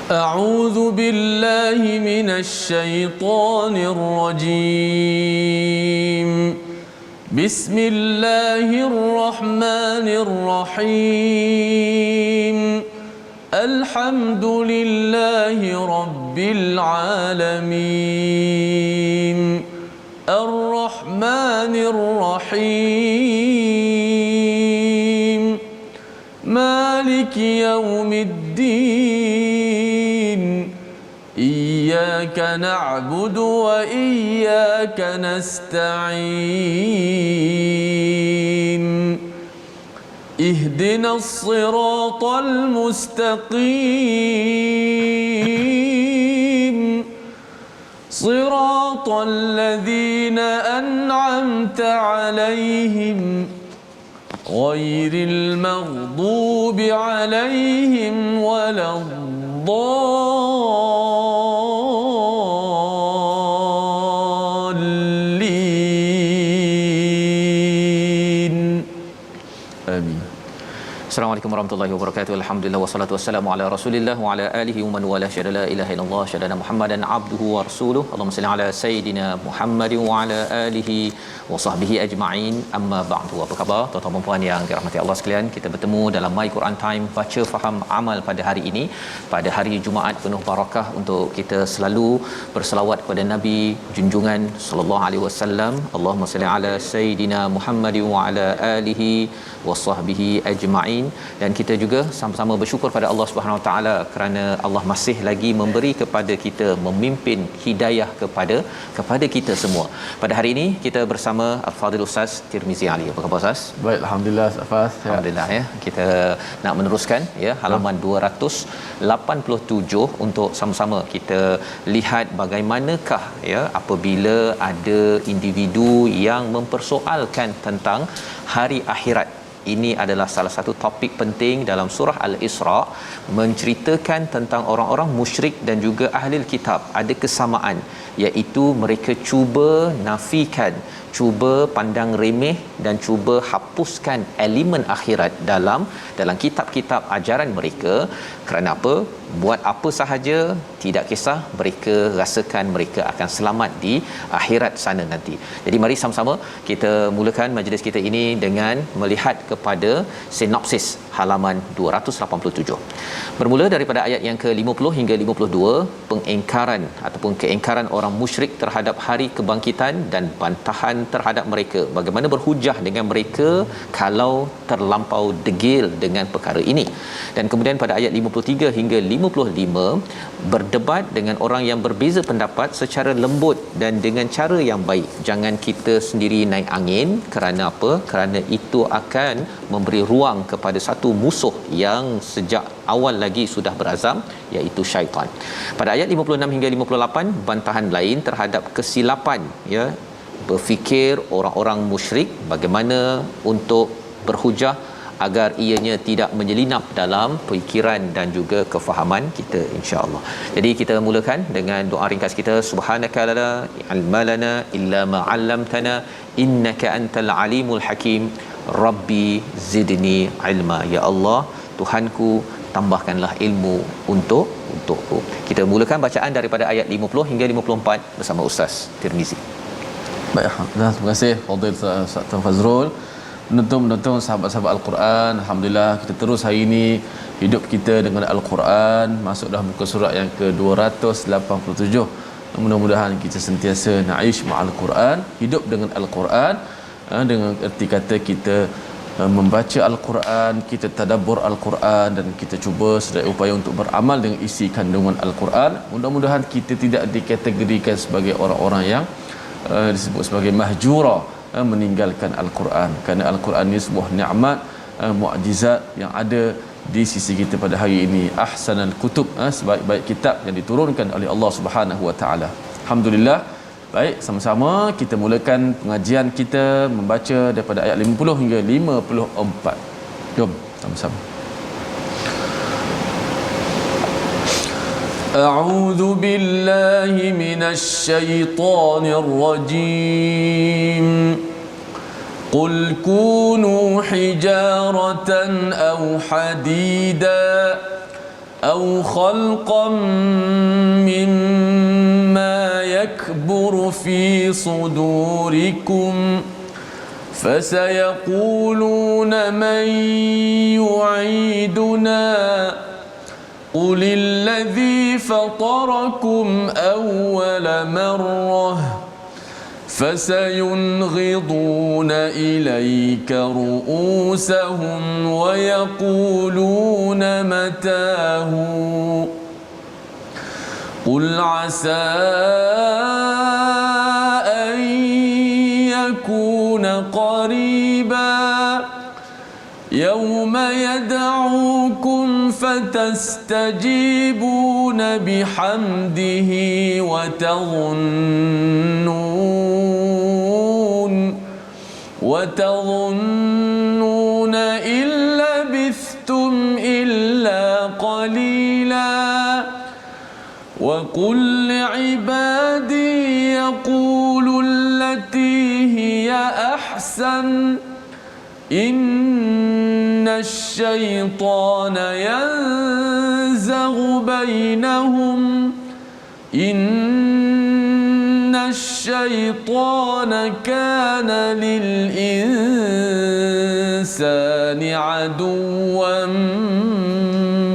أعوذ بالله من الشيطان الرجيم. بسم الله الرحمن الرحيم. الحمد لله رب العالمين. الرحمن الرحيم. مالك يوم الدين. إياك نعبد وإياك نستعين. اهدنا الصراط المستقيم. صراط الذين أنعمت عليهم غير المغضوب عليهم ولا الضالين. آمين. Assalamualaikum warahmatullahi wabarakatuh. Alhamdulillah wassalatu wassalamu ala Rasulillah wa ala alihi wa man wala syada la ilaha illallah syada Muhammadan abduhu wa rasuluh. Allahumma salli ala sayidina Muhammadin wa ala alihi wa sahbihi ajma'in. Amma ba'du. Apa khabar tuan-tuan dan puan yang dirahmati Allah sekalian? Kita bertemu dalam My Quran Time baca faham amal pada hari ini, pada hari Jumaat penuh barakah untuk kita selalu berselawat kepada Nabi junjungan sallallahu alaihi wasallam. Allahumma salli ala sayidina Muhammadin wa ala alihi wa sahbihi ajma'in. Dan kita juga sama-sama bersyukur pada Allah Subhanahu Wa Taala kerana Allah masih lagi memberi kepada kita, memimpin hidayah kepada kita semua. Pada hari ini kita bersama Al-Fadhil Ustaz Tirmizi Ali. Apa khabar Ustaz? Baik, alhamdulillah Ustaz. Alhamdulillah ya. Kita nak meneruskan ya halaman 287 untuk sama-sama kita lihat bagaimanakah ya apabila ada individu yang mempersoalkan tentang hari akhirat. Ini adalah salah satu topik penting dalam surah Al-Isra, menceritakan tentang orang-orang musyrik dan juga ahli kitab. Ada kesamaan, iaitu mereka cuba nafikan, cuba pandang remeh dan cuba hapuskan elemen akhirat dalam kitab-kitab ajaran mereka. Kerana apa? Buat apa sahaja, tidak kisah, mereka rasakan mereka akan selamat di akhirat sana nanti. Jadi mari sama-sama kita mulakan majlis kita ini dengan melihat kepada sinopsis halaman 287. Bermula daripada ayat yang ke-50 hingga 52, pengingkaran ataupun keingkaran orang musyrik terhadap hari kebangkitan dan bantahan terhadap mereka. Bagaimana berhujah dengan mereka kalau terlampau degil dengan perkara ini. Dan kemudian pada ayat 53 hingga 55, berdebat dengan orang yang berbeza pendapat secara lembut dan dengan cara yang baik. Jangan kita sendiri naik angin. Kerana apa? Kerana itu akan memberi ruang kepada satu musuh yang sejak awal lagi sudah berazam, iaitu syaitan. Pada ayat 56 hingga 58, bantahan lain terhadap kesilapan ya berfikir orang-orang musyrik, bagaimana untuk berhujah agar ianya tidak menyelinap dalam fikiran dan juga kefahaman kita, insya-Allah. Jadi kita mulakan dengan doa ringkas kita. Subhanaka la ilma lana illa ma 'allamtana innaka antal alimul hakim. Rabbi zidni ilma. Ya Allah, Tuhanku, tambahkanlah ilmu untukku. Kita mulakan bacaan daripada ayat 50 hingga 54 bersama Ustaz Tirmizi. Baik, alhamdulillah. Terima kasih Fadil Ustaz Fazrul. Penonton sahabat-sahabat Al-Quran, alhamdulillah kita terus hari ini hidup kita dengan Al-Quran, masuk dalam muka surat yang ke-287. Mudah-mudahan kita sentiasa na'ish ma'al Quran, hidup dengan Al-Quran, dengan erti kata kita membaca Al-Quran, kita tadabbur Al-Quran dan kita cuba sedaya upaya untuk beramal dengan isi kandungan Al-Quran. Mudah-mudahan kita tidak dikategorikan sebagai orang-orang yang disebut sebagai mahjura, meninggalkan Al-Quran. Kerana Al-Quran ini sebuah nikmat, mukjizat yang ada di sisi kita pada hari ini. Ahsanal kutub, sebaik-baik kitab yang diturunkan oleh Allah Subhanahu Wa Taala. Alhamdulillah. Baik, sama-sama kita mulakan pengajian kita membaca daripada ayat 50 hingga 54. Jom sama-sama. A'udzu billahi minasy syaithanir rajim. Qul kunu hijaratan aw hadida أو خلقا مما يكبر في صدوركم فسيقولون من يعيدنا قل الذي فطركم أول مرة فسينغضون إليك رؤوسهم ويقولون متاه قل عسى أن يكون قريبا يوم يدعوكم فتستجيبون بحمده وتظنون إن لبثتم إلا قليلا وقل لعبادي يقولوا التي هي أحسن إن الشيطان ينزغ بينهم إن الشيطان كان للإنسان عدوا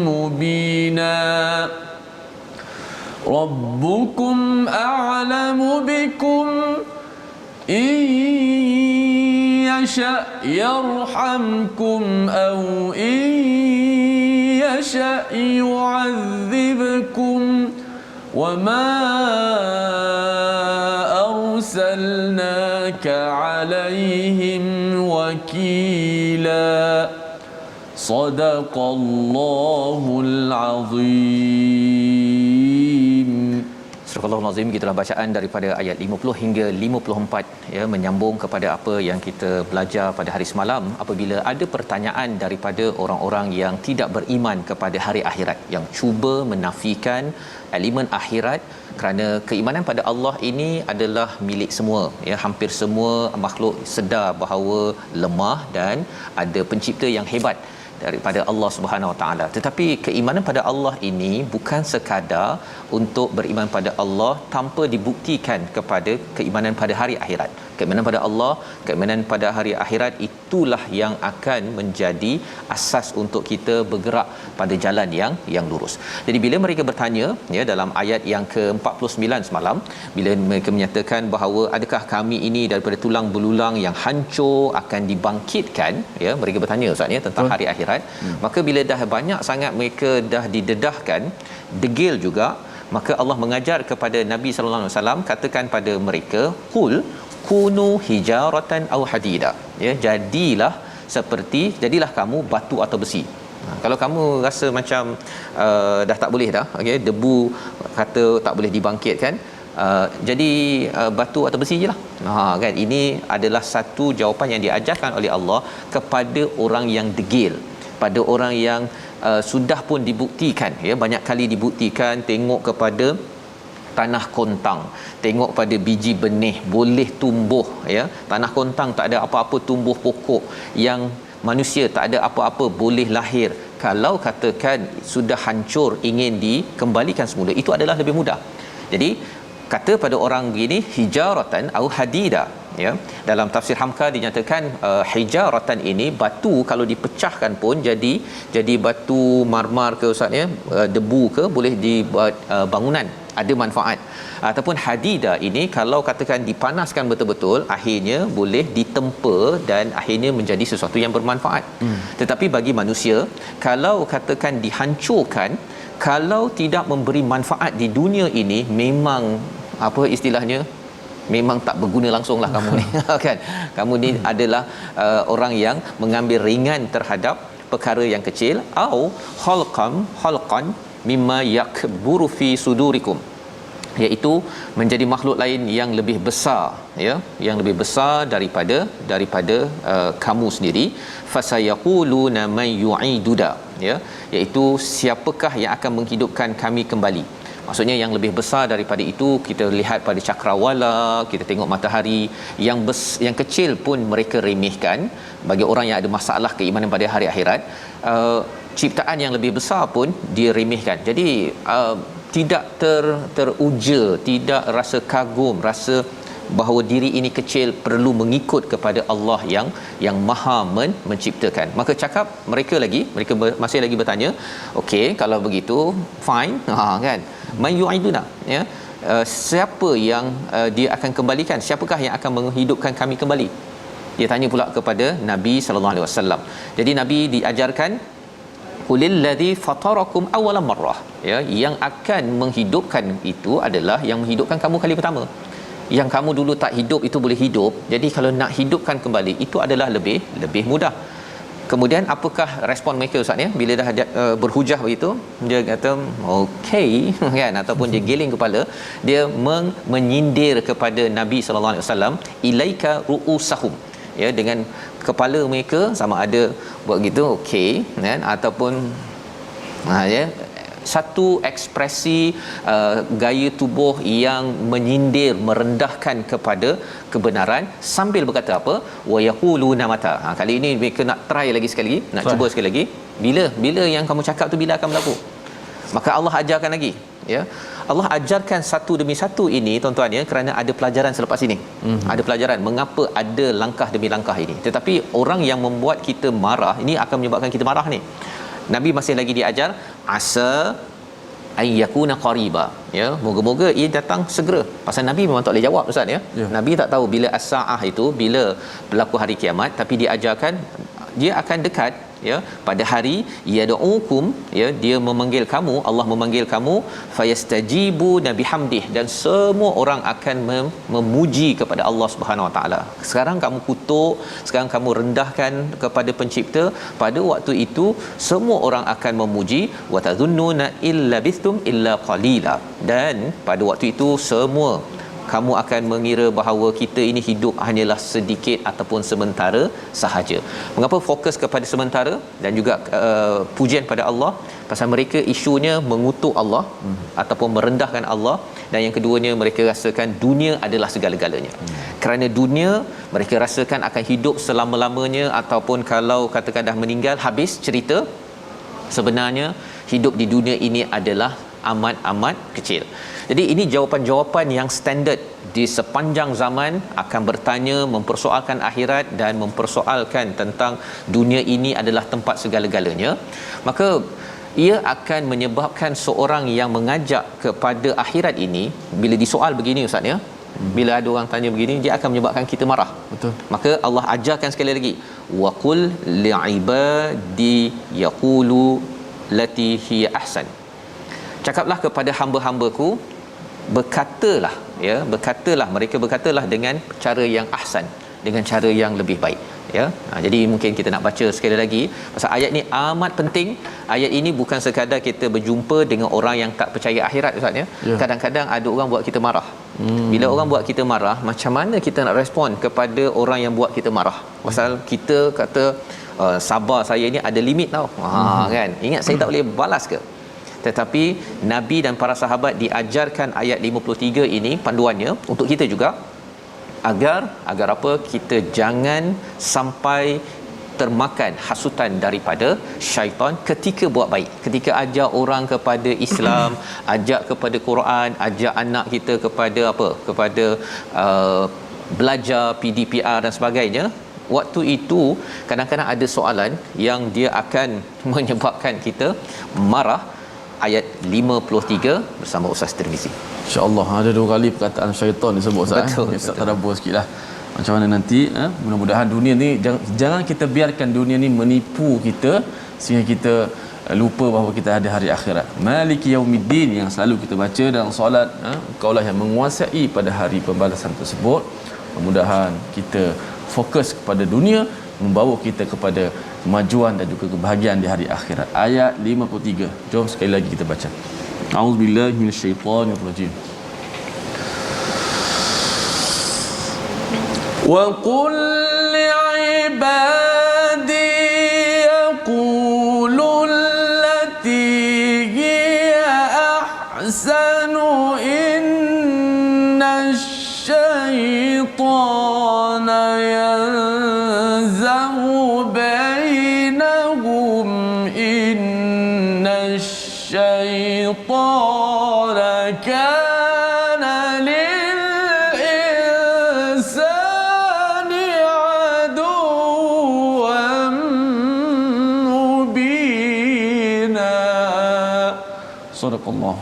مبينا ربكم أعلم بكم إن يشأ يرحمكم أو إن يشأ يعذبكم وما أرسلناك عليهم وكيلا صدق الله العظيم. Surah Al-Azim, gitulah bacaan daripada ayat 50 hingga 54 ya, menyambung kepada apa yang kita belajar pada hari semalam. Apabila ada pertanyaan daripada orang-orang yang tidak beriman kepada hari akhirat, yang cuba menafikan elemen akhirat, kerana keimanan pada Allah ini adalah milik semua ya, hampir semua makhluk sedar bahawa lemah dan ada pencipta yang hebat daripada Allah Subhanahu Wa Taala. Tetapi keimanan pada Allah ini bukan sekadar untuk beriman pada Allah tanpa dibuktikan kepada keimanan pada hari akhirat. Keimanan pada Allah, keimanan pada hari akhirat, itulah yang akan menjadi asas untuk kita bergerak pada jalan yang lurus. Jadi bila mereka bertanya ya, dalam ayat yang ke-49 semalam, bila mereka menyatakan bahawa adakah kami ini daripada tulang belulang yang hancur akan dibangkitkan ya, mereka bertanya Ustaz ya tentang hari akhirat. Maka bila dah banyak sangat mereka dah didedahkan, degil juga, maka Allah mengajar kepada Nabi sallallahu alaihi wasallam, katakan pada mereka, qul kunu hijaratan aw hadida ya, jadilah kamu batu atau besi. Kalau kamu rasa macam dah tak boleh dah, okey, debu kata tak boleh dibangkitkan, jadi batu atau besi jelah. Kan, ini adalah satu jawapan yang diajarkan oleh Allah kepada orang yang degil, pada orang yang sudah pun dibuktikan ya, banyak kali dibuktikan, tengok kepada tanah kontang, tengok pada biji benih boleh tumbuh ya, tanah kontang tak ada apa-apa tumbuh pokok, yang manusia tak ada apa-apa boleh lahir. Kalau katakan sudah hancur ingin dikembalikan semula, itu adalah lebih mudah. Jadi kata pada orang begini hijaratan au hadida ya, dalam tafsir Hamka dinyatakan hijaratan ini batu kalau dipecahkan pun jadi batu marmar ke Ustaz ya, debu ke, boleh dibuat bangunan, ada manfaat. Ataupun hadida ini kalau katakan dipanaskan betul-betul, akhirnya boleh ditempa dan akhirnya menjadi sesuatu yang bermanfaat. Tetapi bagi manusia, kalau katakan dihancurkan, kalau tidak memberi manfaat di dunia ini, memang apa istilahnya, memang tak berguna langsunglah kamu ni kan. Kamu ni adalah orang yang mengambil ringan terhadap perkara yang kecil. Au khalqan mimma yakburu fi sudurikum, iaitu menjadi makhluk lain yang lebih besar ya, yang lebih besar daripada kamu sendiri. Fasayaquluna may yu'iduda ya, iaitu siapakah yang akan menghidupkan kami kembali. Maksudnya yang lebih besar daripada itu, kita lihat pada cakrawala, kita tengok matahari, yang kecil pun mereka remehkan. Bagi orang yang ada masalah keimanan pada hari akhirat, ciptaan yang lebih besar pun dia remehkan. Jadi tidak teruja, tidak rasa kagum, rasa bahawa diri ini kecil, perlu mengikut kepada Allah yang maha menciptakan. Maka cakap mereka masih lagi bertanya, okey, kalau begitu fine, kan, man yu'iduna, ya, siapa yang dia akan kembalikan, siapakah yang akan menghidupkan kami kembali? Dia tanya pula kepada Nabi sallallahu alaihi wasallam. Jadi Nabi diajarkan, qulil ladzi fatarakum awwala marrah, ya, yang akan menghidupkan itu adalah yang menghidupkan kamu kali pertama. Yang kamu dulu tak hidup itu boleh hidup. Jadi kalau nak hidupkan kembali itu adalah lebih mudah. Kemudian apakah respon mereka, Ustaz, ya, bila dah berhujah begitu? Dia kata okey, kan, ataupun dia giling kepala, dia menyindir kepada Nabi sallallahu alaihi wasallam, ilaika ruusahum, ya, dengan kepala mereka, sama ada buat gitu okey, kan, ataupun ya, satu ekspresi gaya tubuh yang menyindir, merendahkan kepada kebenaran, sambil berkata apa, wa yaquluna mata. Kali ini mereka nak try lagi sekali, nak cuba sekali lagi, bila yang kamu cakap tu, bila akan berlaku? Maka Allah ajarkan lagi, ya. Allah ajarkan satu demi satu ini, tuan-tuan, ya, kerana ada pelajaran selepas ini. Ada pelajaran mengapa ada langkah demi langkah ini. Tetapi orang yang membuat kita marah ini akan menyebabkan kita marah ni. Nabi masih lagi diajar, asa ayyakuna qariba, ya, moga-moga ia datang segera. Pasal Nabi memang tak boleh jawab, Ustaz, ya. Nabi tak tahu bila as-saah itu, bila berlaku hari kiamat, tapi diajarkan dia akan dekat, ya, pada hari yad'ukum, ya, dia memanggil kamu, Allah memanggil kamu, fayastajibu bihamdih, dan semua orang akan memuji kepada Allah Subhanahu Wa Taala. Sekarang kamu kutuk, sekarang kamu rendahkan kepada pencipta, pada waktu itu semua orang akan memuji, wa tadhunnuna illa bistum illa qalila, dan pada waktu itu semua kamu akan mengira bahawa kita ini hidup hanyalah sedikit ataupun sementara sahaja. Mengapa fokus kepada sementara dan juga pujian pada Allah? Pasal mereka isunya mengutuk Allah ataupun merendahkan Allah, dan yang keduanya mereka rasakan dunia adalah segala-galanya. Kerana dunia mereka rasakan akan hidup selama-lamanya, ataupun kalau katakan dah meninggal, habis cerita. Sebenarnya hidup di dunia ini adalah amat-amat kecil. Jadi ini jawapan-jawapan yang standard di sepanjang zaman, akan bertanya, mempersoalkan akhirat dan mempersoalkan tentang dunia ini adalah tempat segala-galanya. Maka ia akan menyebabkan seorang yang mengajak kepada akhirat ini, bila disoal begini, Ustaz, ya, bila ada orang tanya begini, dia akan menyebabkan kita marah. Betul. Maka Allah ajarkan sekali lagi, wa qul li'ibadi yaqulu lati hiya ahsan. Cakaplah kepada hamba-hambaku, berkatalah, ya, mereka berkatalah dengan cara yang ahsan, dengan cara yang lebih baik, ya. Jadi mungkin kita nak baca sekali lagi pasal ayat ni amat penting. Ayat ini bukan sekadar kita berjumpa dengan orang yang tak percaya akhirat, Ustaz, ya. Kadang-kadang ada orang buat kita marah. Bila orang buat kita marah, macam mana kita nak respon kepada orang yang buat kita marah? Pasal kita kata sabar saya ni ada limit tau. Kan, ingat saya tak boleh balas ke? Tetapi Nabi dan para sahabat diajarkan ayat 53 ini, panduannya untuk kita juga, agar apa, kita jangan sampai termakan hasutan daripada syaitan ketika buat baik, ketika ajak orang kepada Islam, ajak kepada Quran, ajak anak kita kepada apa, kepada belajar PDPR dan sebagainya. Waktu itu kadang-kadang ada soalan yang dia akan menyebabkan kita marah. Ayat 53 bersama Ustaz Tirmizi. InsyaAllah ada 2 kali perkataan syaitan disebut, Ustaz. Betul. Ustaz tadabbur sikitlah macam mana nanti, mudah-mudahan dunia ni jangan kita biarkan dunia ni menipu kita sehingga kita lupa bahawa kita ada hari akhirat. Maliki yaumiddin yang selalu kita baca dalam solat, Engkaulah yang menguasai pada hari pembalasan tersebut. Mudah-mudahan kita fokus kepada dunia, membawa kita kepada kemajuan dan juga kebahagiaan di hari akhirat. Ayat 53. Jom sekali lagi kita baca. A'udzubillahi minasyaitonirrajim. Wa qul li'ibadi yaqulu allati hiya ahsan Sadaqallah.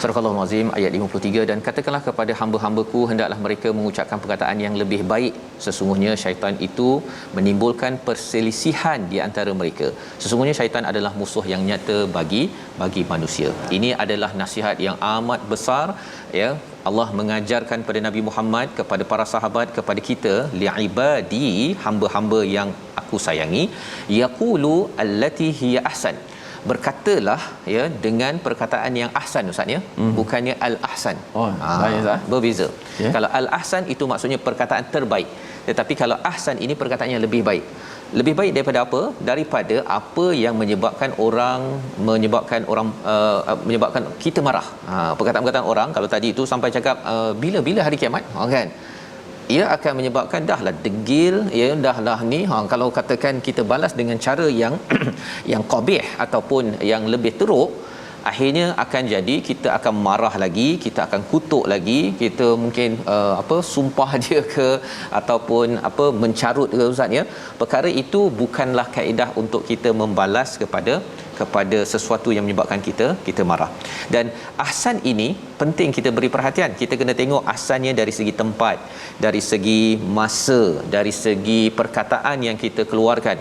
Surah Al-Azim ayat 53, dan katakanlah kepada hamba-hambaku hendaklah mereka mengucapkan perkataan yang lebih baik, sesungguhnya syaitan itu menimbulkan perselisihan di antara mereka. Sesungguhnya syaitan adalah musuh yang nyata bagi manusia. Ini adalah nasihat yang amat besar, ya. Allah mengajarkan pada Nabi Muhammad, kepada para sahabat, kepada kita, li'ibadi, hamba-hamba yang aku sayangi, yaqulu allati hiya ahsan, berkatalah, ya, dengan perkataan yang ahsan, ustaz, ya, bukannya al-ahsan. Baik, Ustaz. Berbeza. Yeah. Kalau al-ahsan itu maksudnya perkataan terbaik, tetapi kalau ahsan ini perkataan yang lebih baik. Lebih baik daripada apa? Daripada apa yang menyebabkan menyebabkan kita marah. Perkataan-perkataan orang, kalau tadi itu sampai cakap bila hari kiamat, kan, ia akan menyebabkan dahlah degil, ya, dahlah ni, kalau katakan kita balas dengan cara yang yang qabih ataupun yang lebih teruk, akhirnya akan jadi kita akan marah lagi, kita akan kutuk lagi, kita mungkin sumpah dia ke, ataupun mencarut ke, ustaz, ya. Perkara itu bukanlah kaedah untuk kita membalas kepada sesuatu yang menyebabkan kita marah. Dan ahsan ini penting kita beri perhatian. Kita kena tengok ahsannya dari segi tempat, dari segi masa, dari segi perkataan yang kita keluarkan,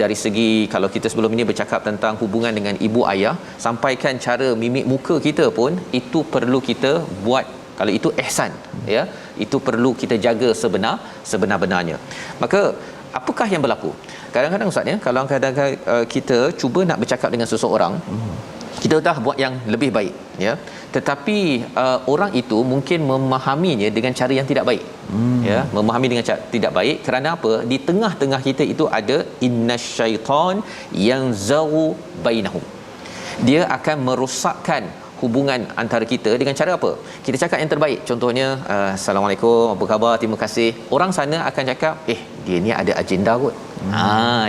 dari segi, kalau kita sebelum ini bercakap tentang hubungan dengan ibu ayah, sampaikan cara mimik muka kita pun itu perlu kita buat. Kalau itu ihsan, ya, itu perlu kita jaga sebenar-benarnya. Maka apakah yang berlaku? Kadang-kadang, ustaz, ya, kalau kadang-kadang kita cuba nak bercakap dengan seseorang, kita dah buat yang lebih baik, ya, tetapi orang itu mungkin memahaminya dengan cara yang tidak baik, ya, memahami dengan cara tidak baik. Kerana apa? Di tengah-tengah kita itu ada innasyaitan yanzaghu bainahum. Dia akan merosakkan hubungan antara kita dengan cara apa? Kita cakap yang terbaik. Contohnya, Assalamualaikum, apa khabar, terima kasih. Orang sana akan cakap, dia ni ada agenda kot.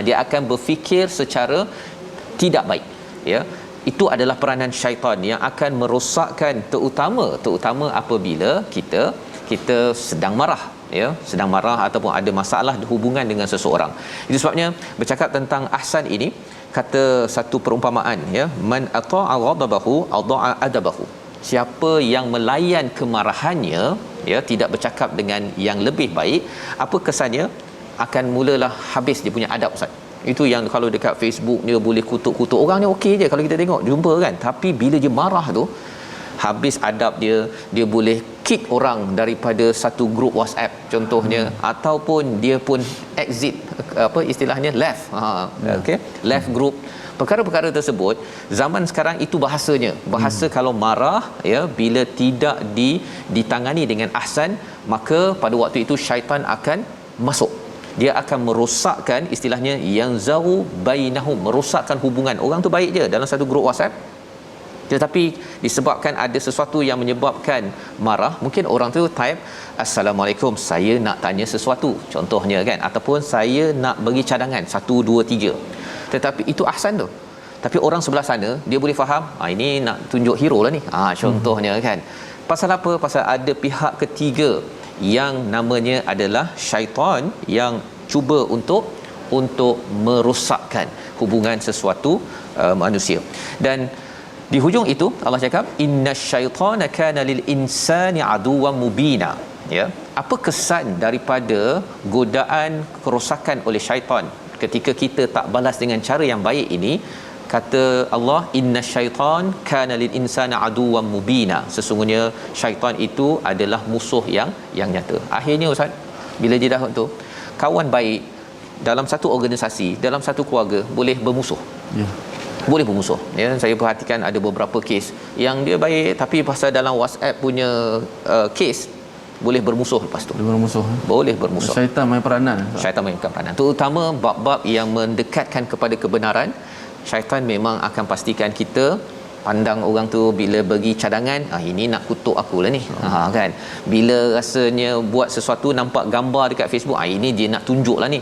Dia akan berfikir secara tidak baik, ya. Itu adalah peranan syaitan yang akan merosakkan, terutama apabila kita sedang marah, ya, sedang marah ataupun ada masalah hubungan dengan seseorang. Itu sebabnya bercakap tentang ahsan ini, kata satu perumpamaan, ya, man ata'a ghadabahu ada'a adabahu. Siapa yang melayan kemarahannya, ya, tidak bercakap dengan yang lebih baik, apa kesannya? Akan mulalah habis dia punya adab, ustaz. Itu yang kalau dekat Facebook dia boleh kutuk-kutuk orang ni, okey je kalau kita tengok, jumpa kan, tapi bila dia marah tu habis adab dia boleh kick orang daripada satu grup WhatsApp contohnya, ataupun dia pun exit, istilahnya left, okey, left group. Perkara-perkara tersebut zaman sekarang itu bahasa kalau marah, ya, bila tidak ditangani dengan ahsan, maka pada waktu itu syaitan akan masuk. Dia akan merosakkan, istilahnya yang zaru bainahum, merosakkan hubungan. Orang tu baik je dalam satu grup WhatsApp, tetapi disebabkan ada sesuatu yang menyebabkan marah, mungkin orang tu type, Assalamualaikum, saya nak tanya sesuatu, contohnya, kan, ataupun saya nak bagi cadangan 1 2 3, tetapi itu ahsan tu. Tapi orang sebelah sana dia boleh faham, ini nak tunjuk hero lah ni, contohnya, kan. Pasal apa? Pasal ada pihak ketiga yang namanya adalah syaitan yang cuba untuk merosakkan hubungan sesuatu manusia. Dan di hujung itu Allah cakap innasyaitana kana lil insani aduwwan mubina, ya. Apa kesan daripada godaan kerosakan oleh syaitan ketika kita tak balas dengan cara yang baik ini? Kata Allah, innasyaitan kana lil insani aduwwan mubina, sesungguhnya syaitan itu adalah musuh yang nyata. Akhirnya, ustaz, bila dia dah tu, kawan baik dalam satu organisasi, dalam satu keluarga boleh bermusuh, boleh bermusuh, ya. Saya perhatikan ada beberapa kes yang dia baik, tapi pasal dalam WhatsApp punya kes boleh bermusuh. Lepas tu boleh bermusuh. Syaitan main peranan, terutama bab-bab yang mendekatkan kepada kebenaran. Syaitan memang akan pastikan kita pandang orang tu, bila bagi cadangan, ini nak kutuk aku lah ni, kan. Bila rasanya buat sesuatu nampak gambar dekat Facebook, ini dia nak tunjuk lah ni.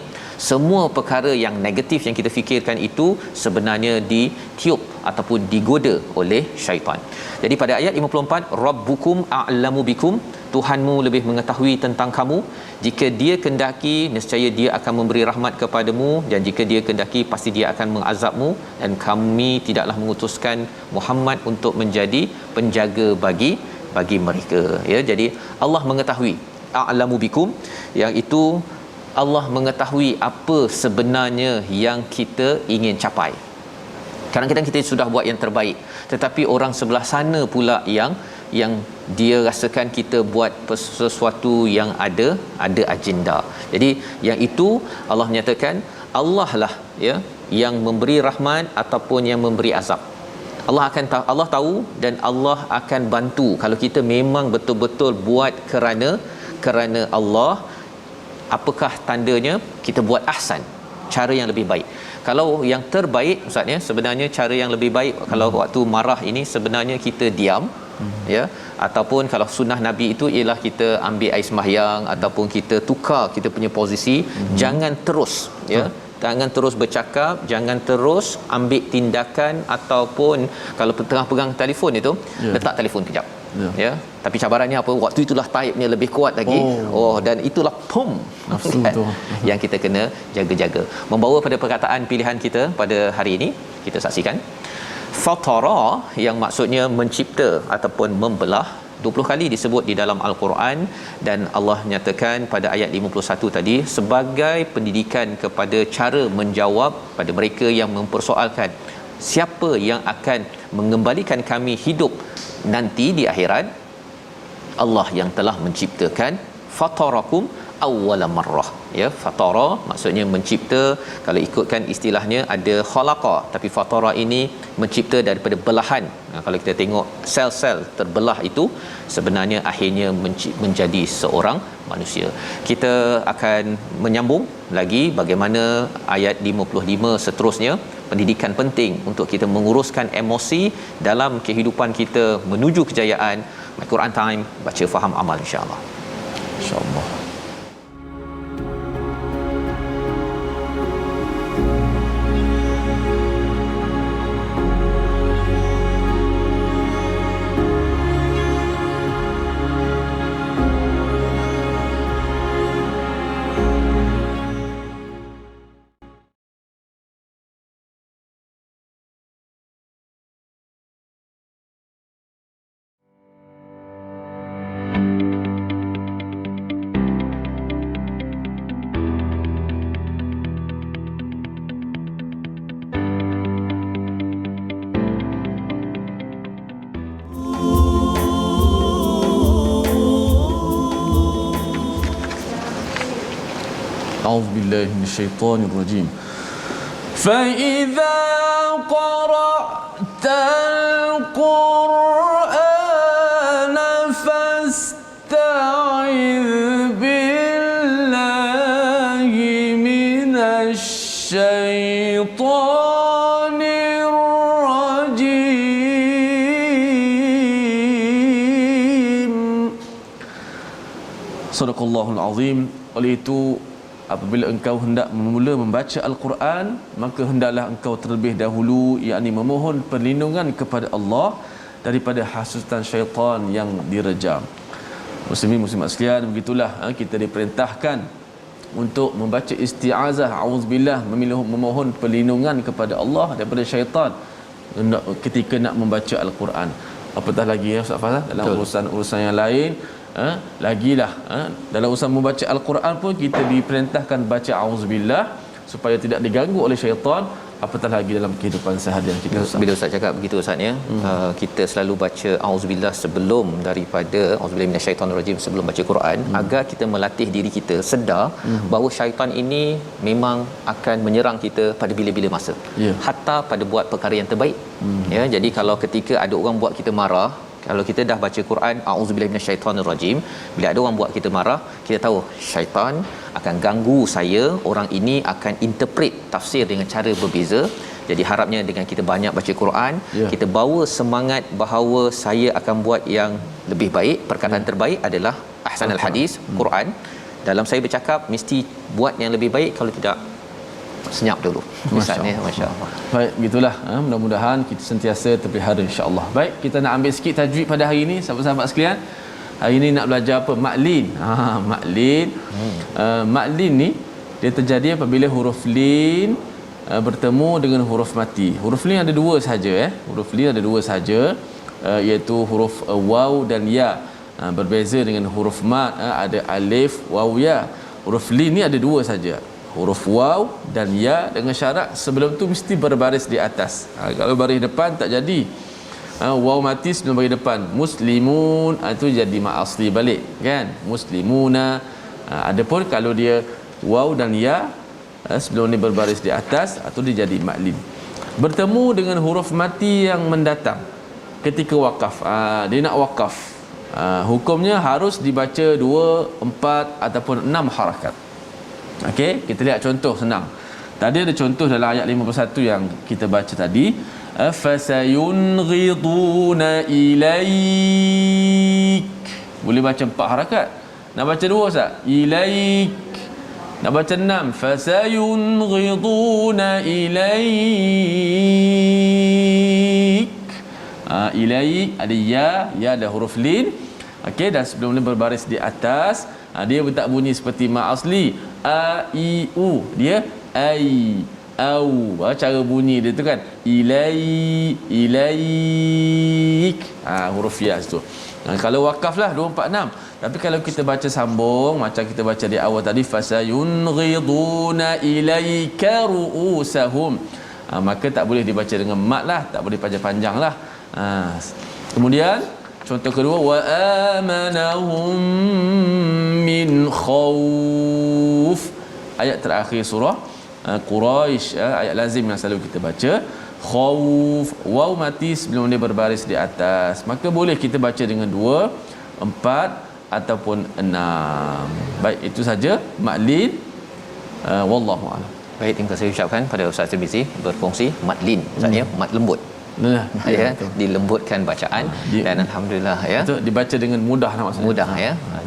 Semua perkara yang negatif yang kita fikirkan itu sebenarnya ditiup ataupun digoda oleh syaitan. Jadi pada ayat 54, Rabbukum a'lamu bikum, Tuhanmu lebih mengetahui tentang kamu. Jika dia kendaki, nescaya dia akan memberi rahmat kepadamu, dan jika dia kendaki, pasti dia akan mengazabmu, dan kami tidaklah mengutuskan Muhammad untuk menjadi penjaga bagi mereka. Ya, jadi Allah mengetahui, a'lamu bikum, yang itu Allah mengetahui apa sebenarnya yang kita ingin capai. Kadang-kadang kita sudah buat yang terbaik, tetapi orang sebelah sana pula yang dia rasakan kita buat sesuatu yang ada agenda. Jadi yang itu Allah menyatakan Allah lah, ya, yang memberi rahmat ataupun yang memberi azab. Allah tahu, dan Allah akan bantu kalau kita memang betul-betul buat kerana Allah. Apakah tandanya? Kita buat ahsan, cara yang lebih baik. Kalau yang terbaik, ustaz, ya, sebenarnya cara yang lebih baik kalau waktu marah ini sebenarnya kita diam, ya, ataupun kalau sunnah Nabi itu ialah kita ambil air sembahyang ataupun kita tukar kita punya posisi. Jangan terus, ya, jangan terus bercakap, jangan terus ambil tindakan, ataupun kalau tengah pegang telefon itu, letak telefon kejap. Ya, tapi cabarannya apa? Waktu itulah taibnya lebih kuat lagi. Dan itulah nafsu tu yang kita kena jaga-jaga. Membawa pada perkataan pilihan kita pada hari ini, kita saksikan fatara, yang maksudnya mencipta ataupun membelah, 20 kali disebut di dalam Al-Quran, dan Allah nyatakan pada ayat 51 tadi sebagai pendidikan kepada cara menjawab pada mereka yang mempersoalkan siapa yang akan mengembalikan kami hidup nanti di akhirat. Allah yang telah menciptakan, fatarakum awwala marrah, ya. Fatara maksudnya mencipta. Kalau ikutkan istilahnya ada khalaqa, tapi fatara ini mencipta daripada belahan. Kalau kita tengok sel-sel terbelah itu sebenarnya akhirnya menjadi seorang manusia. Kita akan menyambung lagi bagaimana ayat 55 seterusnya. Pendidikan penting untuk kita menguruskan emosi dalam kehidupan kita menuju kejayaan. My Quran Time, baca faham amal, insya-Allah. Insya-Allah. أعوذ بالله من الشيطان الرجيم. فإذا قرأت القرآن فاستعذ بالله من الشيطان الرجيم. Sadaqallahul Azim. Oleh itu, apabila engkau hendak memula membaca Al-Quran, maka hendaklah engkau terlebih dahulu yakni memohon perlindungan kepada Allah daripada hasutan syaitan yang direjam. Muslimin muslimat sekalian, begitulah kita diperintahkan untuk membaca isti'azah, auzubillah, memohon perlindungan kepada Allah daripada syaitan ketika nak membaca Al-Quran. Apatah lagi, ya Ustaz Fazal, dalam urusan yang lain, lagilah dalam urusan membaca Al-Quran pun kita diperintahkan baca auzubillah supaya tidak diganggu oleh syaitan, apatah lagi dalam kehidupan seharian kita. Bila Ustaz cakap begitu, Ustaz, ya, kita selalu baca auzubillah sebelum daripada auzubillahi minasyaitonirrajim, sebelum baca Quran, agar kita melatih diri kita sedar bahawa syaitan ini memang akan menyerang kita pada bila-bila masa, hatta pada buat perkara yang terbaik. Ya, jadi kalau ketika ada orang buat kita marah, kalau kita dah baca Quran auzubillahi minasyaitonirrajim, bila ada orang buat kita marah, kita tahu syaitan akan ganggu saya, orang ini akan interpret tafsir dengan cara berbeza. Jadi harapnya dengan kita banyak baca Quran, kita bawa semangat bahawa saya akan buat yang lebih baik. Perkataan terbaik adalah ahsanul hadis, Quran. Dalam saya bercakap mesti buat yang lebih baik, kalau tidak senyap dulu. Misalnya, masya-Allah. Baik, gitulah. Mudah-mudahan kita sentiasa terpelihara, insya-Allah. Baik, kita nak ambil sikit tajwid pada hari ini, sahabat-sahabat sekalian. Hari ni nak belajar apa? Maklin. Maklin. Maklin ni dia terjadi apabila huruf lin bertemu dengan huruf mati. Huruf lin ada dua saja Huruf lin ada dua saja, iaitu huruf waw dan ya. Berbeza dengan huruf mat, ada alif, waw, ya. Huruf lin ni ada dua saja, huruf waw dan ya, dengan syarat sebelum tu mesti berbaris di atas. Kalau baris depan tak jadi. Waw mati sebelum baris depan. Muslimun, itu jadi mat asli balik kan. Muslimuna. Adapun kalau dia waw dan ya sebelum ni berbaris di atas, atau dia jadi maklin. Bertemu dengan huruf mati yang mendatang ketika wakaf. Dia nak wakaf. Hukumnya harus dibaca 2, 4 ataupun 6 harakat. Okey, kita lihat contoh senang. Tadi ada contoh dalam ayat 51 yang kita baca tadi. Fasayunghiduna ilaik. Boleh baca 4 harakat. Nak baca 2 Ustaz? Ilaik. Nak baca 6. Fasayunghiduna ilaik. Ilaik ada ya ada huruf lin. Okey, dan sebelum ni berbaris di atas, dia tak bunyi seperti ma asli a i u, dia ai au. Cara bunyi dia tu kan ilaik. Huruf ya tu. Kalau wakaf lah 2, 4, 6. Tapi kalau kita baca sambung macam kita baca di awal tadi, fasayunghiduna ilaika ru'usahum, maka tak boleh dibaca dengan mat lah, tak boleh panjang-panjang lah. Kemudian contoh kedua, wa amanahum min khauf. Ayat terakhir surah Quraisy, ayat lazim yang selalu kita baca. Khauf, waw mati sebelum dia berbaris di atas, maka boleh kita baca dengan 2, 4 ataupun 6. Baik, itu saja maklin. Wallahu a'lam. Baik, terima kasih ucapkan pada Ustaz Tirmizi berkongsi matlin, maksudnya mat lembut. Dilembutkan bacaan dan alhamdulillah betul, dibaca dengan mudah lah maksudnya. Mudah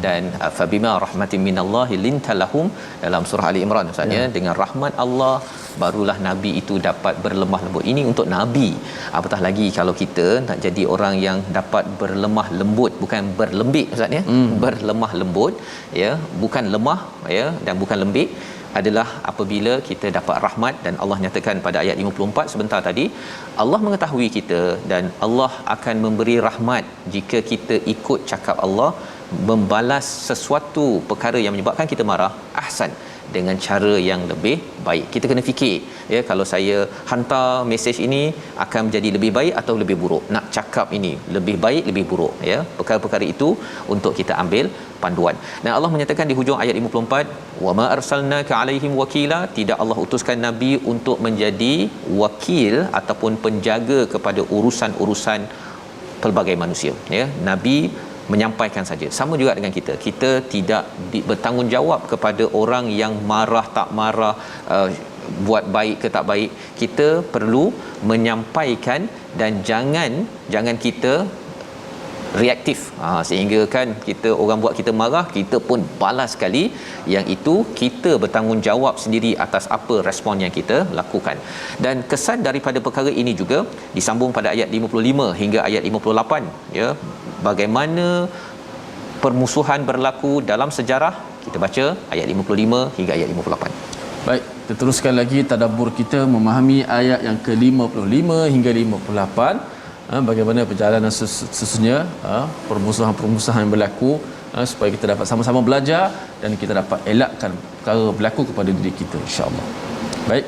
dan fabima rahmatin minallahi lintalahum dalam surah Ali Imran maksudnya dengan rahmat Allah barulah nabi itu dapat berlemah lembut. Ini untuk nabi, apatah lagi kalau kita nak jadi orang yang dapat berlemah lembut, bukan berlembik maksudnya. Berlemah lembut bukan lemah dan bukan lembik, adalah apabila kita dapat rahmat. Dan Allah nyatakan pada ayat 54 sebentar tadi, Allah mengetahui kita dan Allah akan memberi rahmat jika kita ikut cakap Allah, membalas sesuatu perkara yang menyebabkan kita marah ahsan, dengan cara yang lebih baik. Kita kena fikir kalau saya hantar mesej ini akan menjadi lebih baik atau lebih buruk, nak cakap ini lebih baik lebih buruk perkara-perkara itu untuk kita ambil panduan. Dan Allah menyatakan di hujung ayat 54, wa ma arsalnaka alaihim wakila, tidak Allah utuskan nabi untuk menjadi wakil ataupun penjaga kepada urusan-urusan pelbagai manusia. Nabi menyampaikan saja. Sama juga dengan kita tidak bertanggungjawab kepada orang yang marah tak marah, buat baik ke tak baik. Kita perlu menyampaikan dan jangan kita reaktif sehingga kan kita orang buat kita marah kita pun balas sekali. Yang itu kita bertanggungjawab sendiri atas apa respon yang kita lakukan. Dan kesan daripada perkara ini juga disambung pada ayat 55 hingga ayat 58 bagaimana permusuhan berlaku dalam sejarah. Kita baca ayat 55 hingga ayat 58. Baik, kita teruskan lagi tadabbur kita memahami ayat yang ke-55 hingga 58. Bagaimana perjalanan sesungguhnya permusuhan-permusuhan yang berlaku, supaya kita dapat sama-sama belajar dan kita dapat elakkan perkara berlaku kepada diri kita, insya-Allah. Baik.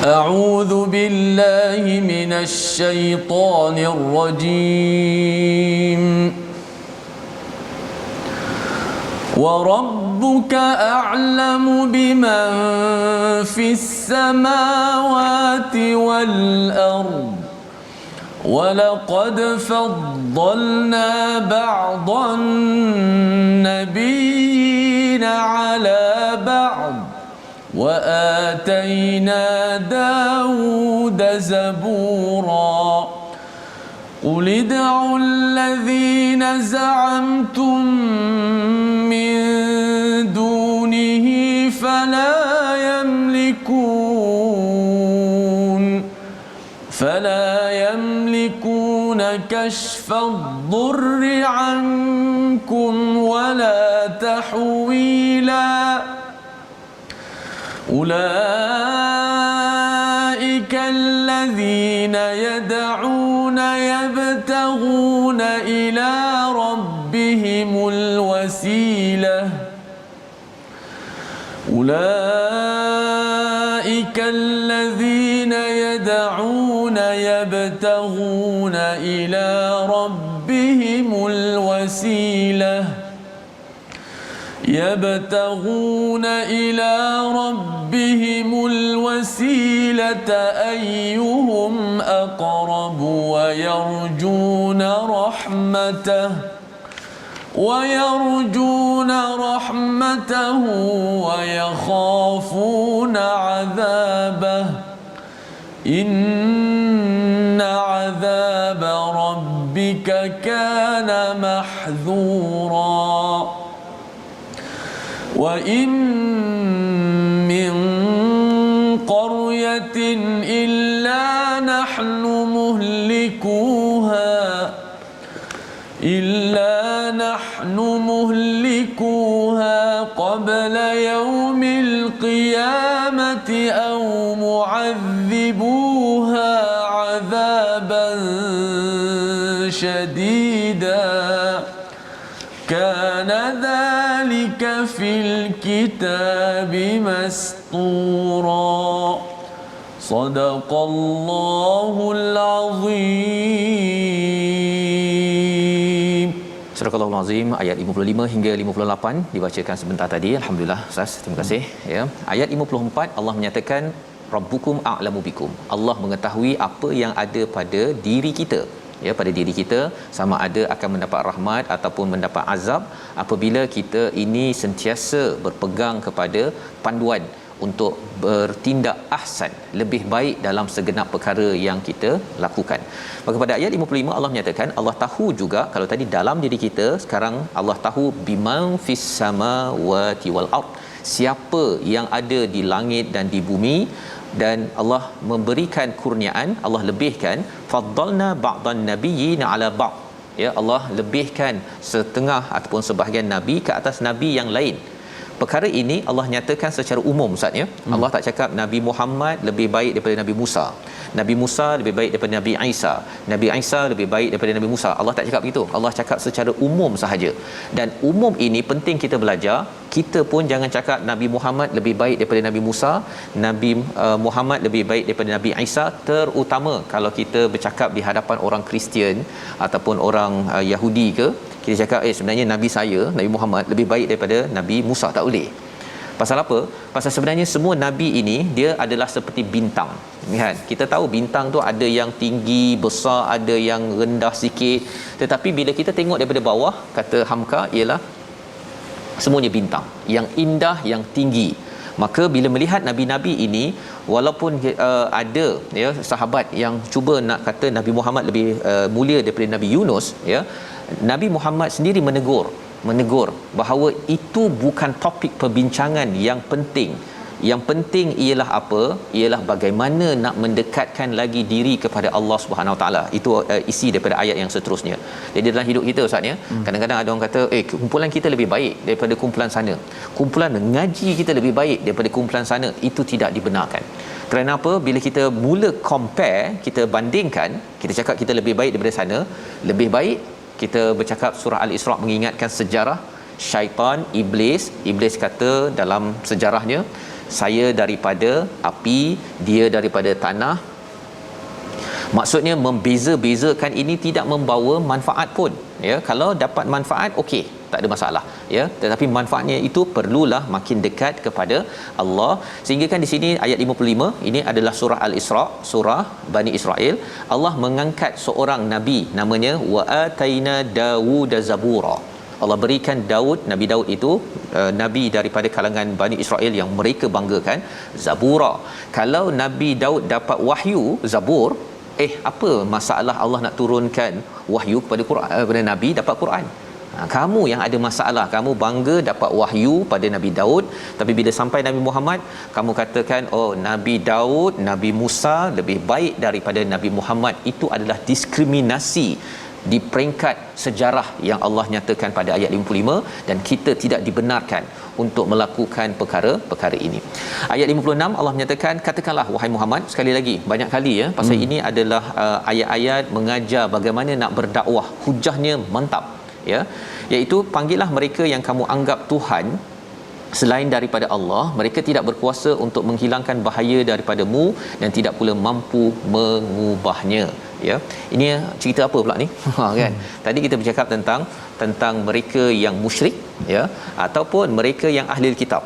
A'udzu billahi minasy syaithanir rajim. وَرَبُّكَ أَعْلَمُ بِمَنْ فِي السَّمَاوَاتِ وَالْأَرْضِ وَلَقَدْ فَضَّلْنَا بَعْضَ النَّبِيِّينَ عَلَى بَعْضٍ وَآتَيْنَا دَاوُودَ زَبُورًا قُلِ ادْعُوا الَّذِينَ زَعَمْتُمْ مِنْ دُونِهِ فلا يملكون كشف الضر عنكم ولا تحويلا أولئك الذين يدعون يبتغون إلى ربهم الوسيلة أولئك الذين يدعون يبتغون إلى ربهم الوسيلة يبتغون إلى ربهم الوسيلة أيهم أقرب ويرجون رحمته ويخافون عذابه إن عذاب ربك كان محذورا وإن من قرية إلا نحن مهلكوها قبل يوم القيامة أو معذبوها عذابا شديدا كان ذلك في الكتاب مسطورا صدق الله العظيم. Surah Al-Azim ayat 55 hingga 58 dibacakan sebentar tadi. Alhamdulillah Ustaz, terima kasih ya. Ayat 54 Allah menyatakan Rabbukum a'lamu bikum. Allah mengetahui apa yang ada pada diri kita. Ya, pada diri kita sama ada akan mendapat rahmat ataupun mendapat azab apabila kita ini sentiasa berpegang kepada panduan untuk bertindak ahsan, lebih baik dalam segenap perkara yang kita lakukan. Maka pada ayat 55 Allah menyatakan Allah tahu juga kalau tadi dalam diri kita, sekarang Allah tahu biman fis samawati wal ard, siapa yang ada di langit dan di bumi, dan Allah memberikan kurniaan, Allah lebihkan faddalna ba'dan nabiyyin ala ba'd, ya, Allah lebihkan setengah ataupun sebahagian nabi ke atas nabi yang lain. Perkara ini Allah nyatakan secara umum Ustaz ya. Allah tak cakap Nabi Muhammad lebih baik daripada Nabi Musa. Nabi Musa lebih baik daripada Nabi Isa. Nabi Isa lebih baik daripada Nabi Musa. Allah tak cakap begitu. Allah cakap secara umum sahaja. Dan umum ini penting kita belajar. Kita pun jangan cakap Nabi Muhammad lebih baik daripada Nabi Musa, Nabi Muhammad lebih baik daripada Nabi Isa, terutama kalau kita bercakap di hadapan orang Kristian ataupun orang Yahudi ke, kita cakap sebenarnya Nabi saya, Nabi Muhammad lebih baik daripada Nabi Musa, tak boleh. Pasal apa? Pasal sebenarnya semua nabi ini dia adalah seperti bintang. Lihat, kita tahu bintang tu ada yang tinggi, besar, ada yang rendah sikit. Tetapi bila kita tengok daripada bawah, kata Hamka, ialah semuanya bintang yang indah, yang tinggi. Maka bila melihat nabi-nabi ini, walaupun ada ya sahabat yang cuba nak kata Nabi Muhammad lebih mulia daripada Nabi Yunus, ya, Nabi Muhammad sendiri menegur bahawa itu bukan topik perbincangan yang penting. Yang penting ialah apa? Ialah bagaimana nak mendekatkan lagi diri kepada Allah Subhanahu Wa Taala. Itu isi daripada ayat yang seterusnya. Jadi dalam hidup kita Ustaz ya, kadang-kadang ada orang kata kumpulan kita lebih baik daripada kumpulan sana. Kumpulan ngaji kita lebih baik daripada kumpulan sana. Itu tidak dibenarkan. Kerana apa? Bila kita mula compare, kita bandingkan, kita cakap kita lebih baik daripada sana, lebih baik kita bercakap surah Al-Isra mengingatkan sejarah syaitan, iblis kata dalam sejarahnya, saya daripada api, dia daripada tanah. Maksudnya membeza-bezakan ini tidak membawa manfaat pun, ya. Kalau dapat manfaat okey, tak ada masalah, ya, tetapi manfaatnya itu perlulah makin dekat kepada Allah. Sehingga kan di sini ayat 55 ini adalah surah Al-Isra, surah Bani Israel. Allah mengangkat seorang nabi namanya wa ataina Dawud zabura. Allah berikan Daud, Nabi Daud itu nabi daripada kalangan Bani Israel yang mereka banggakan, zabura. Kalau Nabi Daud dapat wahyu zabur, apa masalah Allah nak turunkan wahyu kepada Quran, kepada nabi dapat Quran? Kamu yang ada masalah, kamu bangga dapat wahyu pada Nabi Daud, tapi bila sampai Nabi Muhammad, kamu katakan oh Nabi Daud, Nabi Musa lebih baik daripada Nabi Muhammad. Itu adalah diskriminasi di peringkat sejarah yang Allah nyatakan pada ayat 55, dan kita tidak dibenarkan untuk melakukan perkara-perkara ini. Ayat 56 Allah menyatakan, katakanlah wahai Muhammad, sekali lagi banyak kali ya, pasal ini adalah ayat-ayat mengajar bagaimana nak berdakwah, hujahnya mantap ya, iaitu panggillah mereka yang kamu anggap Tuhan selain daripada Allah, mereka tidak berkuasa untuk menghilangkan bahaya daripadamu dan tidak pula mampu mengubahnya. Ya, ini cerita apa pula ni? Kan tadi kita bercakap tentang mereka yang musyrik ya, ataupun mereka yang ahli kitab.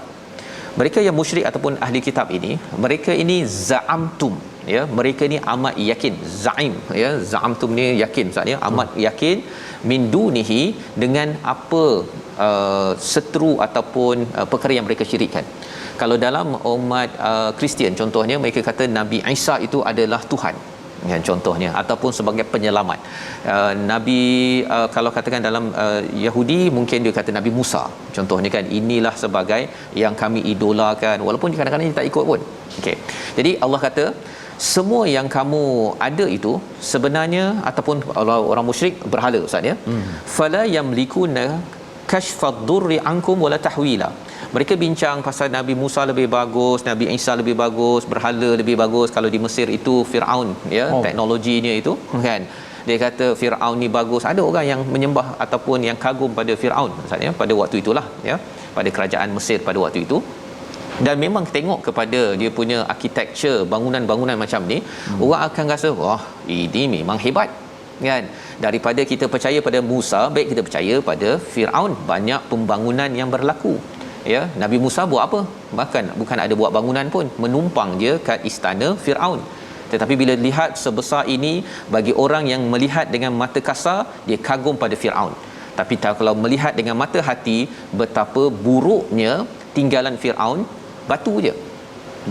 Mereka yang musyrik ataupun ahli kitab ini, mereka ini za'amtum ya, mereka ni amat yakin, zaim ya, za'amtum ni yakin maksudnya amat yakin min dunihi, dengan apa seteru ataupun perkara yang mereka syirikkan. Kalau dalam umat Kristian contohnya, mereka kata Nabi Isa itu adalah Tuhan ya, contohnya, ataupun sebagai penyelamat. Nabi kalau katakan dalam Yahudi mungkin dia kata Nabi Musa contohnya kan, inilah sebagai yang kami idolakan, walaupun kadang-kadang dia tak ikut pun. Okey, jadi Allah kata semua yang kamu ada itu sebenarnya, ataupun orang musyrik berhala ustaz ya, fala yamlikuna kashfad durri ankum wala tahwila. Mereka bincang pasal Nabi Musa lebih bagus, Nabi Isa lebih bagus, berhala lebih bagus. Kalau di Mesir itu Firaun ya, teknologinya itu kan, dia kata Firaun ni bagus. Ada orang yang menyembah ataupun yang kagum pada Firaun maksudnya pada waktu itulah ya, pada kerajaan Mesir pada waktu itu. Dan memang tengok kepada dia punya architecture, bangunan-bangunan macam ni, orang akan rasa wah ini memang hebat kan. Daripada kita percaya pada Musa, baik kita percaya pada Firaun. Banyak pembangunan yang berlaku ya. Nabi Musa buat apa? Bahkan bukan ada buat bangunan pun, menumpang dia kat istana Firaun. Tetapi bila lihat sebesar ini, bagi orang yang melihat dengan mata kasar, dia kagum pada Firaun. Tapi kalau melihat dengan mata hati, betapa buruknya tinggalan Firaun,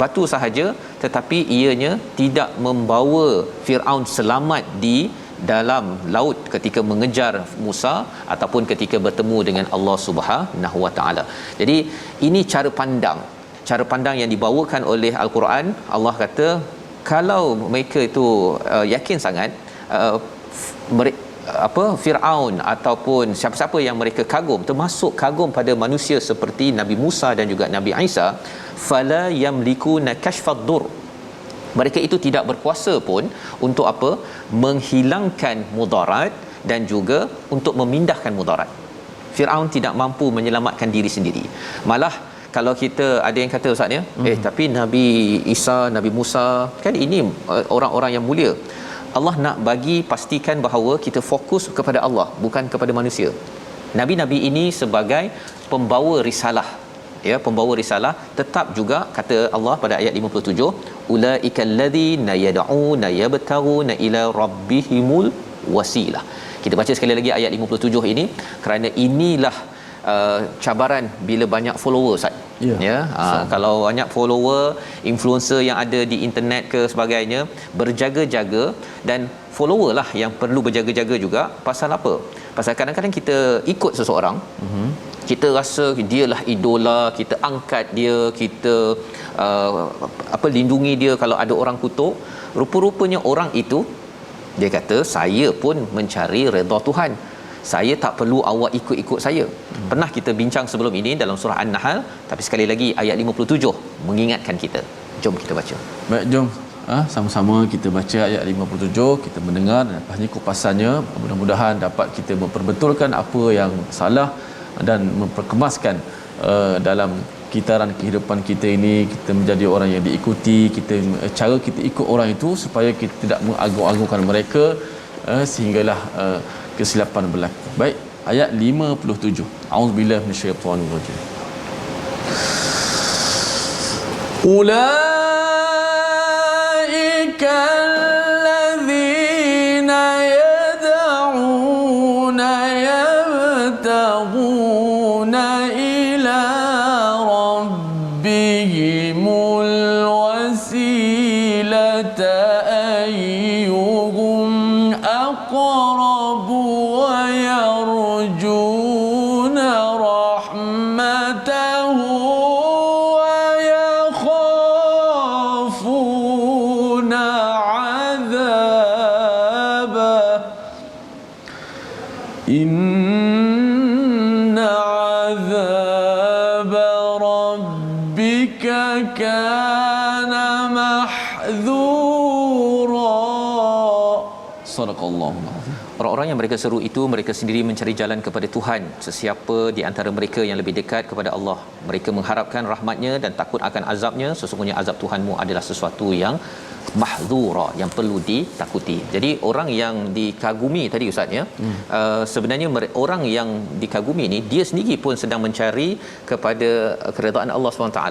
batu sahaja, tetapi ianya tidak membawa Firaun selamat di dalam laut ketika mengejar Musa ataupun ketika bertemu dengan Allah Subhanahu Wa Taala. Jadi ini cara pandang yang dibawakan oleh Al-Quran. Allah kata kalau mereka itu yakin sangat, Firaun ataupun siapa-siapa yang mereka kagum, termasuk kagum pada manusia seperti Nabi Musa dan juga Nabi Isa, fala yamlikuna kashfad dur, mereka itu tidak berkuasa pun untuk apa? Menghilangkan mudarat dan juga untuk memindahkan mudarat. Firaun tidak mampu menyelamatkan diri sendiri. Malah kalau kita ada yang kata ustaz ya, tapi Nabi Isa, Nabi Musa kan ini orang-orang yang mulia. Allah nak bagi pastikan bahawa kita fokus kepada Allah, bukan kepada manusia. Nabi-nabi ini sebagai pembawa risalah ya, pembawa risalah. Tetap juga kata Allah pada ayat 57, ulaikal ladzina yad'una yabtaguna ila rabbihimul wasilah. Kita baca sekali lagi ayat 57 ini, kerana inilah cabaran bila banyak follower Ustaz. Ya, kalau banyak follower, influencer yang ada di internet ke sebagainya, berjaga-jaga. Dan follower lah yang perlu berjaga-jaga juga. Pasal apa? Pasal kadang-kadang kita ikut seseorang, kita rasa dialah idola, kita angkat dia, kita lindungi dia kalau ada orang kutuk. Rupa-rupanya orang itu, dia kata saya pun mencari redha Tuhan, saya tak perlu awak ikut-ikut saya. Pernah kita bincang sebelum ini dalam surah An-Nahl, tapi sekali lagi ayat 57 mengingatkan kita. Jom kita baca. Baik, jom sama-sama kita baca ayat 57, kita mendengar dan lepas ni kupasannya. Mudah-mudahan dapat kita memperbetulkan apa yang salah dan memperkemaskan dalam kitaran kehidupan kita ini, kita menjadi orang yang diikuti, cara kita ikut orang itu supaya kita tidak mengagung-agungkan mereka sehinggalah kesilapan berlaku. Baik, ayat 57. Auzubillahi minasyaitanir rajim. Ulaika allazina yad'una yabtaguna ila rabbihimul wasilata ayyuhum aqrabu wa yarjun inna azab rabbika kana mahdzura. Sadaqallahu alazim. Orang-orang yang mereka seru itu mereka sendiri mencari jalan kepada Tuhan. Sesiapa di antara mereka yang lebih dekat kepada Allah, mereka mengharapkan rahmat-Nya dan takut akan azab-Nya. Sesungguhnya azab Tuhanmu adalah sesuatu yang mahdzura, yang perlu ditakuti. Jadi orang yang dikagumi tadi ustaz ya, sebenarnya orang yang dikagumi ni dia sendiri pun sedang mencari kepada keredaan Allah SWT.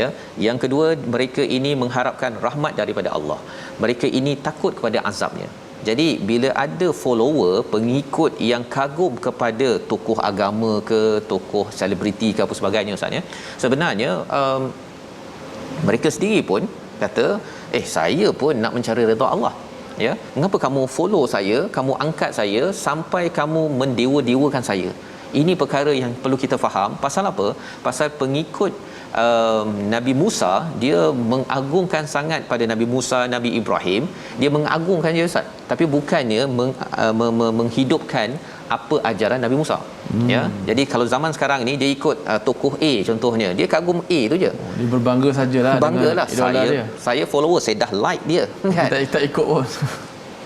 Ya. Yang kedua, mereka ini mengharapkan rahmat daripada Allah. Mereka ini takut kepada azabnya. Jadi bila ada follower, pengikut yang kagum kepada tokoh agama ke, tokoh selebriti ke apa sebagainya ustaz ya, sebenarnya mereka sendiri pun kata, saya pun nak mencari redha Allah. Ya, mengapa kamu follow saya, kamu angkat saya sampai kamu mendewa-dewakan saya? Ini perkara yang perlu kita faham. Pasal apa? Pasal pengikut Nabi Musa, dia mengagungkan sangat pada Nabi Musa, Nabi Ibrahim. Dia mengagungkan dia ustaz, tapi bukannya menghidupkan apa ajaran Nabi Musa. Ya, jadi kalau zaman sekarang ni dia ikut tokoh A contohnya, dia kagum A tu je. Dia berbangga sajalah. Banggalah saya follower, saya dah like dia kan. Tak ikut pun.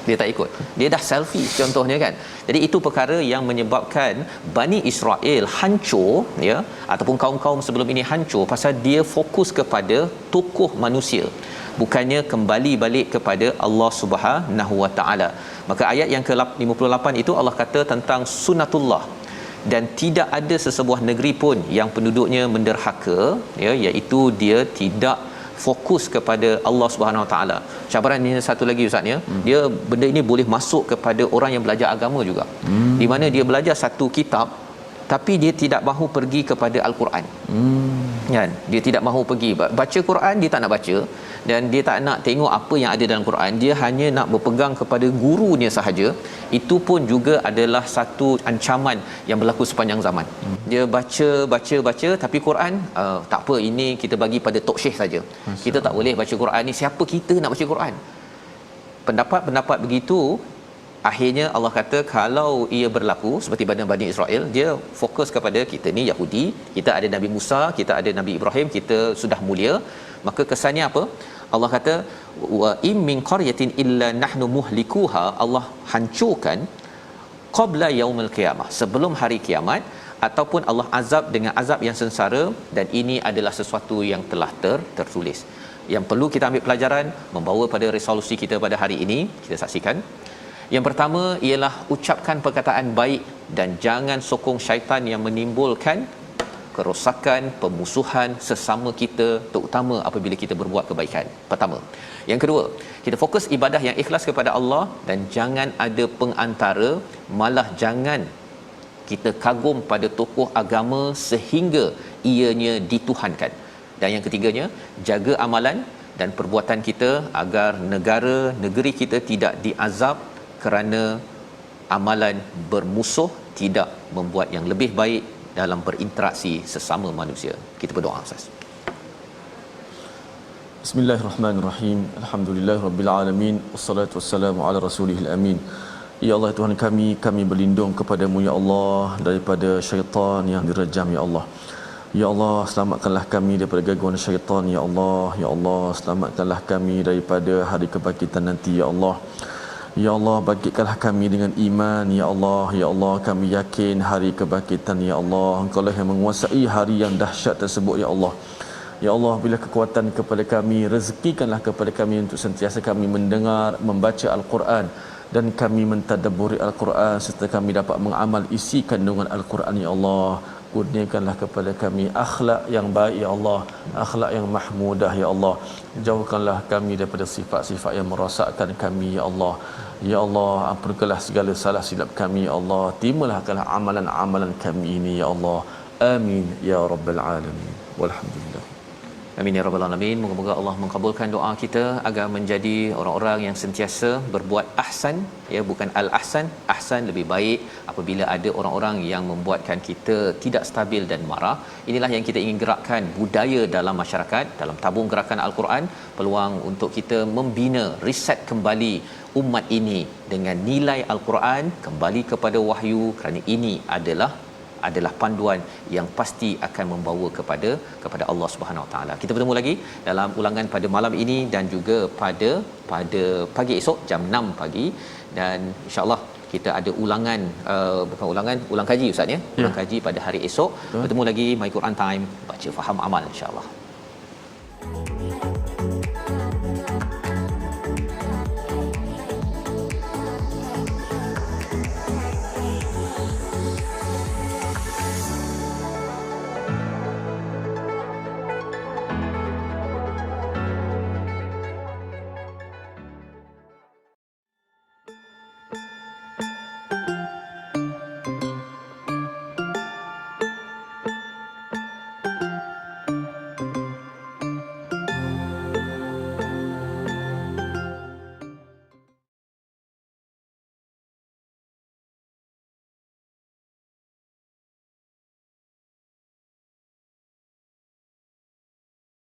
Dia tak ikut, dia dah selfie contohnya kan. Jadi itu perkara yang menyebabkan Bani Israel hancur ya, ataupun kaum-kaum sebelum ini hancur pasal dia fokus kepada tokoh manusia, bukannya kembali balik kepada Allah Subhanahu Wa Taala. Maka ayat yang ke-58 itu Allah kata tentang sunnatullah, dan tidak ada sesebuah negeri pun yang penduduknya menderhaka ya, iaitu dia tidak fokus kepada Allah Subhanahu Wa Taala. Cabaran ini satu lagi ustaz ya. Dia benda ini boleh masuk kepada orang yang belajar agama juga. Di mana dia belajar satu kitab tapi dia tidak mahu pergi kepada Al-Quran. Kan? Dia tidak mahu pergi baca Quran, dia tak nak baca, dan dia tak nak tengok apa yang ada dalam Quran. Dia hanya nak berpegang kepada gurunya sahaja. Itu pun juga adalah satu ancaman yang berlaku sepanjang zaman. Dia baca tapi Quran tak apa, ini kita bagi pada tok syekh saja. Kita tak boleh baca Quran ni, siapa kita nak baca Quran? Pendapat begitu, akhirnya Allah kata kalau ia berlaku seperti Bani Israel, dia fokus kepada kita ni Yahudi, kita ada Nabi Musa, kita ada Nabi Ibrahim, kita sudah mulia. Maka kesannya apa? Allah kata wa im min qaryatin illa nahnu muhlikuha, Allah hancurkan qabla yaumil qiyamah, sebelum hari kiamat, ataupun Allah azab dengan azab yang sengsara, dan ini adalah sesuatu yang telah tertulis. Yang perlu kita ambil pelajaran, membawa pada resolusi kita pada hari ini, kita saksikan. Yang pertama ialah ucapkan perkataan baik dan jangan sokong syaitan yang menimbulkan kerosakan, pemusuhan sesama kita, terutama apabila kita berbuat kebaikan. Pertama. Yang kedua, kita fokus ibadah yang ikhlas kepada Allah dan jangan ada pengantara, malah jangan kita kagum pada tokoh agama sehingga ianya dituhankan. Dan yang ketiganya, jaga amalan dan perbuatan kita agar negeri kita tidak diazab kerana amalan bermusuh tidak membuat yang lebih baik dalam berinteraksi sesama manusia. Kita berdoa Ustaz. Bismillahirrahmanirrahim. Alhamdulillahirabbil alamin, wassalatu wassalamu ala rasulihil amin. Ya Allah Tuhan kami berlindung kepadamu ya Allah daripada syaitan yang direjam ya Allah. Ya Allah, selamatkanlah kami daripada gangguan syaitan ya Allah. Ya Allah, selamatkanlah kami daripada hari kebangkitan nanti ya Allah. Ya Allah, bangkitkanlah kami dengan iman ya Allah. Ya Allah, kami yakin hari kebangkitan ya Allah, Engkau-Lah yang menguasai hari yang dahsyat tersebut ya Allah. Ya Allah, bila kekuatan kepada kami, rezekikanlah kepada kami untuk sentiasa kami mendengar, membaca Al-Quran dan kami mentadabburi Al-Quran serta kami dapat mengamal isi kandungan Al-Quran ya Allah. Kurniakanlah kepada kami akhlak yang baik ya Allah, akhlak yang mahmudah ya Allah. Jauhkanlah kami daripada sifat-sifat yang merosakkan kami ya Allah. Ya Allah, ampunkanlah segala salah silap kami ya Allah. Terimalah amalan-amalan kami ini ya Allah. Amin ya rabbal alamin. Walhamdulillah. Amin ya rabbal alamin. Moga-moga Allah mengabulkan doa kita agar menjadi orang-orang yang sentiasa berbuat ahsan, ya, bukan al-ahsan. Ahsan lebih baik apabila ada orang-orang yang membuatkan kita tidak stabil dan marah. Inilah yang kita ingin gerakkan budaya dalam masyarakat dalam tabung gerakan Al-Quran, peluang untuk kita membina, reset kembali umat ini dengan nilai Al-Quran, kembali kepada wahyu, kerana ini adalah panduan yang pasti akan membawa kepada Allah Subhanahu Wa Taala. Kita bertemu lagi dalam ulangan pada malam ini dan juga pada pagi esok jam 6 pagi, dan insya-Allah kita ada ulangan ulang kaji ustaz ya. Ulang kaji pada hari esok. Bertemu lagi My Quran Time, baca faham amal insya-Allah.